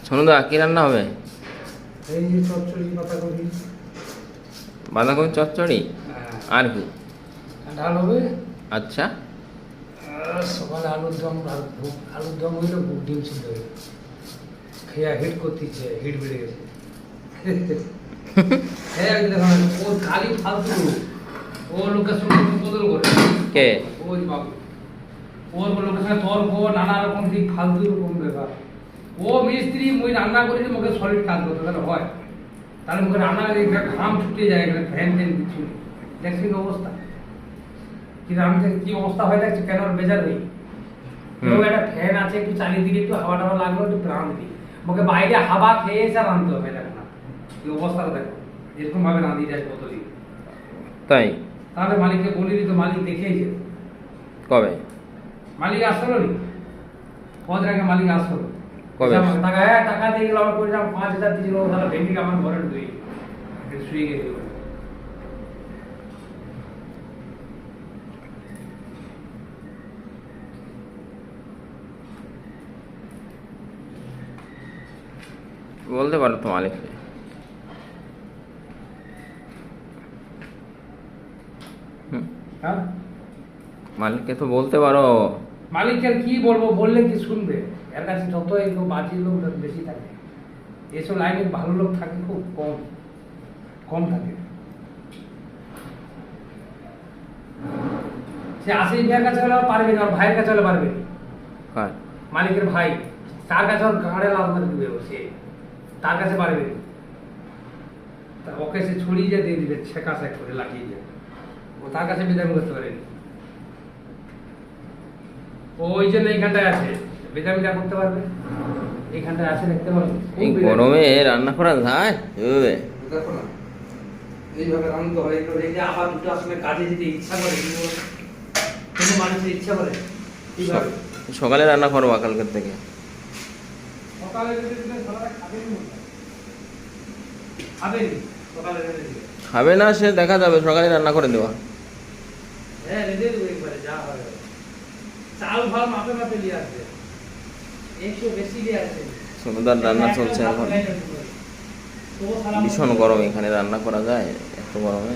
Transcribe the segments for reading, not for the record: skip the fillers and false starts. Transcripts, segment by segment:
সোনুদা কি রান্না হবে? এই যে চচ্চড়ি বাঁধাকপি। বাঁধাকপি চচ্চড়ি আর কি? ডাল হবে। আচ্ছা, সকালে আলুর দম, আলুর দম হইলো ডিম সিদ্ধ হইলো। খেয়া হিট করতেছে, হিট বেড়ে গেছে। হ্যাঁ আমি দেখলাম ও খালি ফালতু, ও লোকের সঙ্গে বদল করে কে? ওই বাবু ওর লোকের সঙ্গে তর্ক, নানা রকম দিক ফালতু রকম ব্যাপার। ও মিস্ত্রি, মুই রান্না করি, মুখে সলিড কাজ করতে তাহলে হয়, তাহলে মুখে রান্না ঘাম ছুটে যায়, এখানে ফ্যান ট্যান কিছু দেখছি কি অবস্থা, কি রান্না কি অবস্থা হয় দেখছি, কেন বেজার নেই। একটা ফ্যান আছে, একটু চারিদিকে একটু হাওয়া টাওয়া লাগলো, একটু প্রাণ দিই, মুখে বাইরে হাওয়া খেয়ে এসে রাঁধতে হবে। দেখো না এই অবস্থাটা, দেখো এরকম ভাবে রাঁধি যায় কতদিন। তাই? তাহলে মালিককে বলি তো, মালিক দেখেইছে। কবে মালিক আসলো নি, কদিন আগে মালিক আসলো। কবে? টাকা, হ্যাঁ টাকা দিয়ে গেল, আমার করেছিলাম 5,000 দিয়েছিল, তাহলে ভেন্ডি আমার ঘরে দুই শুয়ে গেছিল। বলতে পারো তো মালিককে। হ্যাঁ মালিককে তো বলতে পারো। মালিককে আর কি বলবো, বললে কি শুনবে? এর কাছে যত একটু বাজি লোক বেশি থাকে, এসব লাইনে ভালো লোক থাকে খুব কম, কম থাকে। সে আসে ইন্ডিয়ার কাছে হলে পারবে না, আর ভাইয়ের কাছে হলে পারবে না। হ্যাঁ, মালিকের ভাই, তার কাছে ওর গাঁড়ে লাভ করে দিবে, সে তার কাছে পারবে না। তা ওকে সে ছড়িয়ে যে দিয়ে দিবে, ছেঁকা শেখ করে লাগিয়ে যায়, ও তার কাছে বিদায় করতে পারেনি। ওই জন্য এইখানটায় আছে, বেদামিটা করতে পারবে, এইখানটায় আছে, দেখতে পারবে। এই গরমে রান্না করা যায়? দেখো না এইভাবে রান্না হয়, একটু রেখে আবার দুটো আসলে কাজে যেতে ইচ্ছা করে, কোনো মানুষের ইচ্ছা করে এইভাবে। সকালে রান্না করবো কালকের থেকে। সকালে যদি দিলে সকালে খাবেনি, সকালে রেঁধে দিবে। খাবে না সে দেখা যাবে, সকালে রান্না করে দেওয়া। হ্যাঁ রেঁধে দেবো একবারে, যা হয়। চাল ভাল মাপে মাপে নিয়ে আসবে, একটু বেশি নিয়ে আসবে। সোনুদার রান্না চলছে এখন। ভীষণ গরম, এখানে রান্না করা যায় এত গরমে?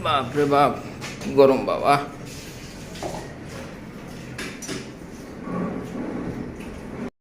বাপরে বাপ, গরম বাবা।